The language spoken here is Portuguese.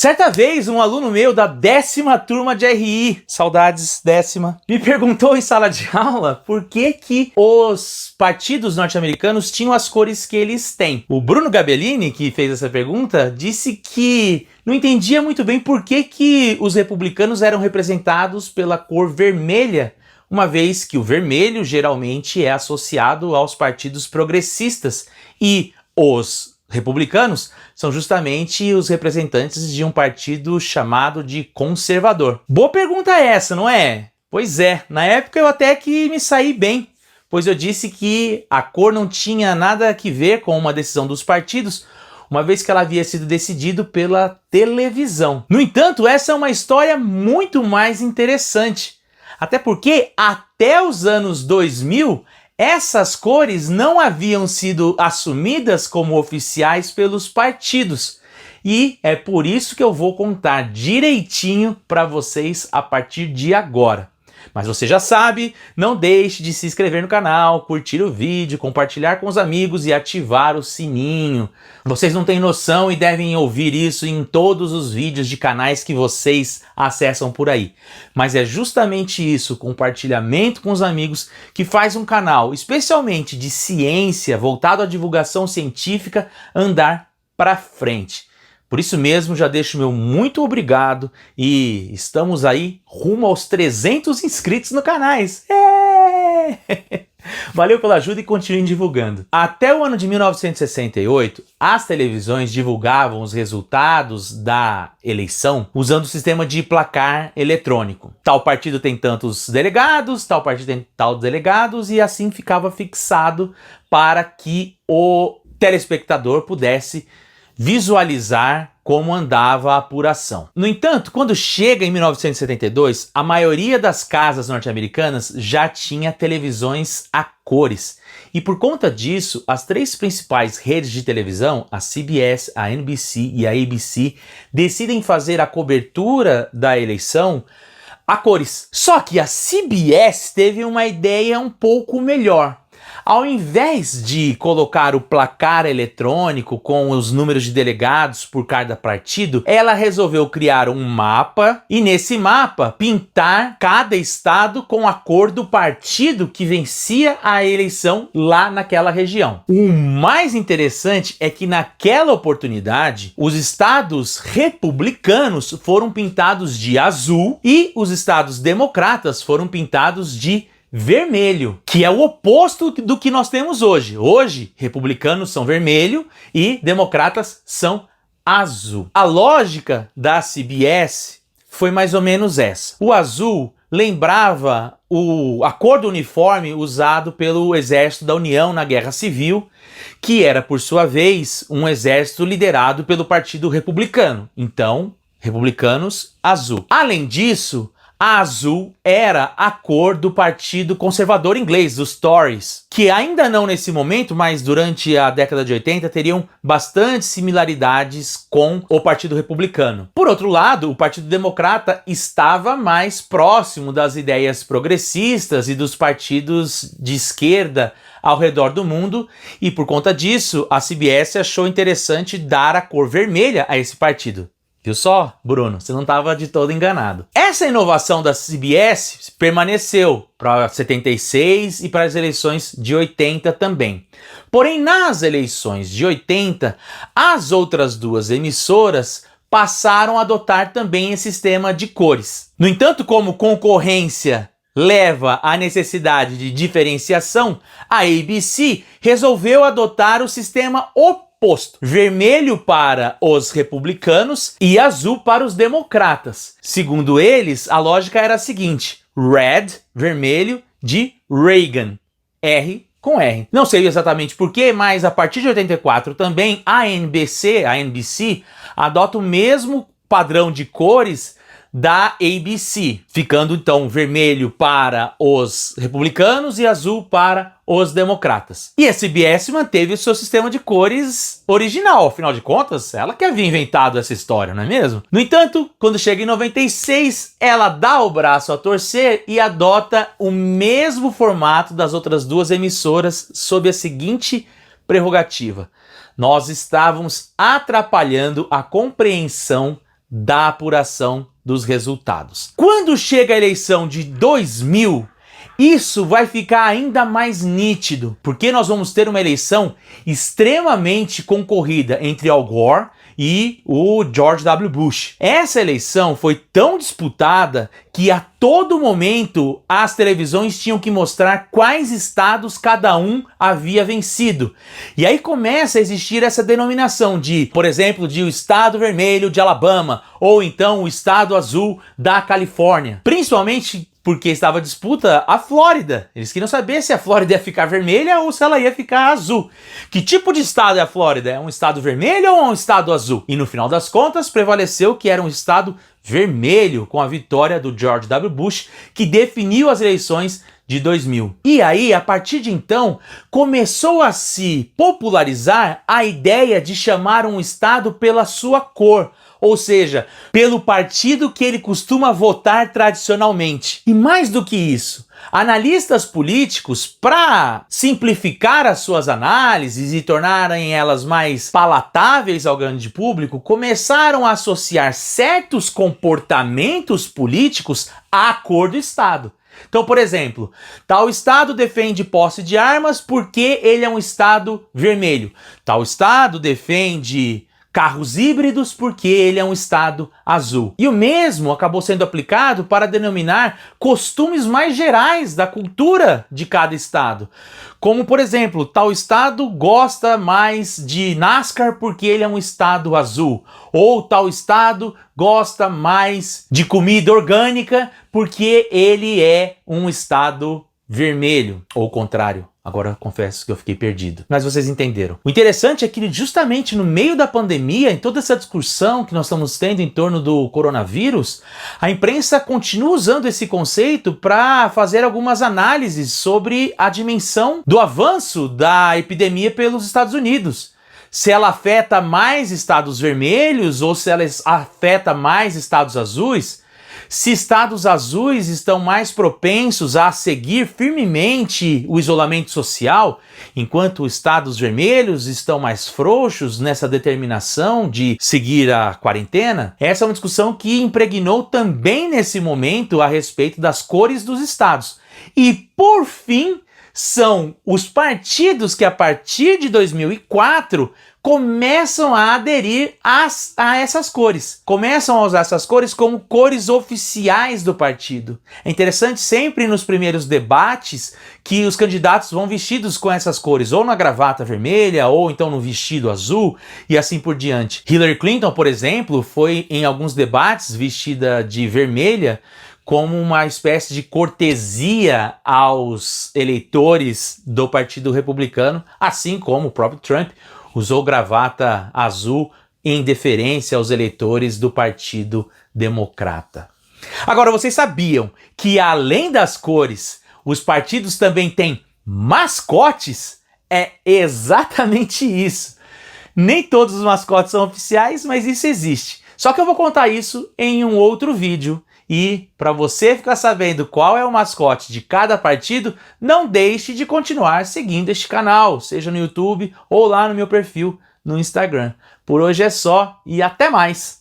Certa vez, um aluno meu da 10ª turma de RI, saudades 10ª, me perguntou em sala de aula por que os partidos norte-americanos tinham as cores que eles têm. O Bruno Gabellini, que fez essa pergunta, disse que não entendia muito bem por que os republicanos eram representados pela cor vermelha, uma vez que o vermelho geralmente é associado aos partidos progressistas e os republicanos são justamente os representantes de um partido chamado de conservador. Boa pergunta essa, não é? Pois é, na época eu até que me saí bem, pois eu disse que a cor não tinha nada a ver com uma decisão dos partidos, uma vez que ela havia sido decidida pela televisão. No entanto, essa é uma história muito mais interessante, até porque até os anos 2000, essas cores não haviam sido assumidas como oficiais pelos partidos. E é por isso que eu vou contar direitinho para vocês a partir de agora. Mas você já sabe, não deixe de se inscrever no canal, curtir o vídeo, compartilhar com os amigos e ativar o sininho. Vocês não têm noção e devem ouvir isso em todos os vídeos de canais que vocês acessam por aí. Mas é justamente isso, compartilhamento com os amigos, que faz um canal especialmente de ciência, voltado à divulgação científica, andar para frente. Por isso mesmo, já deixo meu muito obrigado e estamos aí rumo aos 300 inscritos no canal. Valeu pela ajuda e continuem divulgando. Até o ano de 1968, as televisões divulgavam os resultados da eleição usando o sistema de placar eletrônico. Tal partido tem tantos delegados, tal partido tem tal delegados, e assim ficava fixado para que o telespectador pudesse visualizar como andava a apuração. No entanto, quando chega em 1972, a maioria das casas norte-americanas já tinha televisões a cores. E por conta disso, as três principais redes de televisão, a CBS, a NBC e a ABC, decidem fazer a cobertura da eleição a cores. Só que a CBS teve uma ideia um pouco melhor. Ao invés de colocar o placar eletrônico com os números de delegados por cada partido, ela resolveu criar um mapa e nesse mapa pintar cada estado com a cor do partido que vencia a eleição lá naquela região. O mais interessante é que naquela oportunidade, os estados republicanos foram pintados de azul e os estados democratas foram pintados de vermelho, que é o oposto do que nós temos hoje. Hoje, republicanos são vermelho e democratas são azul. A lógica da CBS foi mais ou menos essa. O azul lembrava a cor do uniforme usado pelo Exército da União na Guerra Civil, que era, por sua vez, um exército liderado pelo Partido Republicano. Então, republicanos, azul. Além disso, a azul era a cor do Partido Conservador Inglês, dos Tories, que ainda não nesse momento, mas durante a década de 80 teriam bastante similaridades com o Partido Republicano. Por outro lado, o Partido Democrata estava mais próximo das ideias progressistas e dos partidos de esquerda ao redor do mundo, e por conta disso, a CBS achou interessante dar a cor vermelha a esse partido. Viu só, Bruno? Você não estava de todo enganado. Essa inovação da CBS permaneceu para 76 e para as eleições de 80 também. Porém, nas eleições de 80, as outras duas emissoras passaram a adotar também esse sistema de cores. No entanto, como concorrência leva à necessidade de diferenciação, a ABC resolveu adotar o sistema oposto. Vermelho para os republicanos e azul para os democratas. Segundo eles, a lógica era a seguinte: Red, vermelho, de Reagan, R com R. Não sei exatamente porquê, mas a partir de 84 também a NBC adota o mesmo padrão de cores da ABC, ficando então vermelho para os republicanos e azul para os democratas. E a CBS manteve o seu sistema de cores original, afinal de contas, ela que havia inventado essa história, não é mesmo? No entanto, quando chega em 96, ela dá o braço a torcer e adota o mesmo formato das outras duas emissoras sob a seguinte prerrogativa: nós estávamos atrapalhando a compreensão da apuração dos resultados. Quando chega a eleição de 2000, isso vai ficar ainda mais nítido, porque nós vamos ter uma eleição extremamente concorrida entre Al Gore e o George W. Bush. Essa eleição foi tão disputada que a todo momento as televisões tinham que mostrar quais estados cada um havia vencido. E aí começa a existir essa denominação de, por exemplo, de o estado vermelho de Alabama, ou então o estado azul da Califórnia. Principalmente porque estava a disputa a Flórida. Eles queriam saber se a Flórida ia ficar vermelha ou se ela ia ficar azul. Que tipo de estado é a Flórida? É um estado vermelho ou é um estado azul? E no final das contas prevaleceu que era um estado vermelho, com a vitória do George W. Bush, que definiu as eleições de 2000. E aí, a partir de então, começou a se popularizar a ideia de chamar um estado pela sua cor, ou seja, pelo partido que ele costuma votar tradicionalmente. E mais do que isso, analistas políticos, para simplificar as suas análises e tornarem elas mais palatáveis ao grande público, começaram a associar certos comportamentos políticos à cor do estado. Então, por exemplo, tal estado defende posse de armas porque ele é um estado vermelho. Tal estado defende carros híbridos porque ele é um estado azul. E o mesmo acabou sendo aplicado para denominar costumes mais gerais da cultura de cada estado. Como, por exemplo, tal estado gosta mais de NASCAR porque ele é um estado azul. Ou tal estado gosta mais de comida orgânica porque ele é um estado vermelho. Ou o contrário. Agora confesso que eu fiquei perdido. Mas vocês entenderam. O interessante é que justamente no meio da pandemia, em toda essa discussão que nós estamos tendo em torno do coronavírus, a imprensa continua usando esse conceito para fazer algumas análises sobre a dimensão do avanço da epidemia pelos Estados Unidos. Se ela afeta mais estados vermelhos ou se ela afeta mais estados azuis. Se estados azuis estão mais propensos a seguir firmemente o isolamento social, enquanto estados vermelhos estão mais frouxos nessa determinação de seguir a quarentena, essa é uma discussão que impregnou também nesse momento a respeito das cores dos estados. E, por fim, são os partidos que a partir de 2004 começam a aderir a essas cores. Começam a usar essas cores como cores oficiais do partido. É interessante sempre nos primeiros debates que os candidatos vão vestidos com essas cores, ou na gravata vermelha, ou então no vestido azul, e assim por diante. Hillary Clinton, por exemplo, foi em alguns debates vestida de vermelha, como uma espécie de cortesia aos eleitores do Partido Republicano, assim como o próprio Trump usou gravata azul em deferência aos eleitores do Partido Democrata. Agora, vocês sabiam que além das cores, os partidos também têm mascotes? É exatamente isso. Nem todos os mascotes são oficiais, mas isso existe. Só que eu vou contar isso em um outro vídeo. E para você ficar sabendo qual é o mascote de cada partido, não deixe de continuar seguindo este canal, seja no YouTube ou lá no meu perfil no Instagram. Por hoje é só e até mais!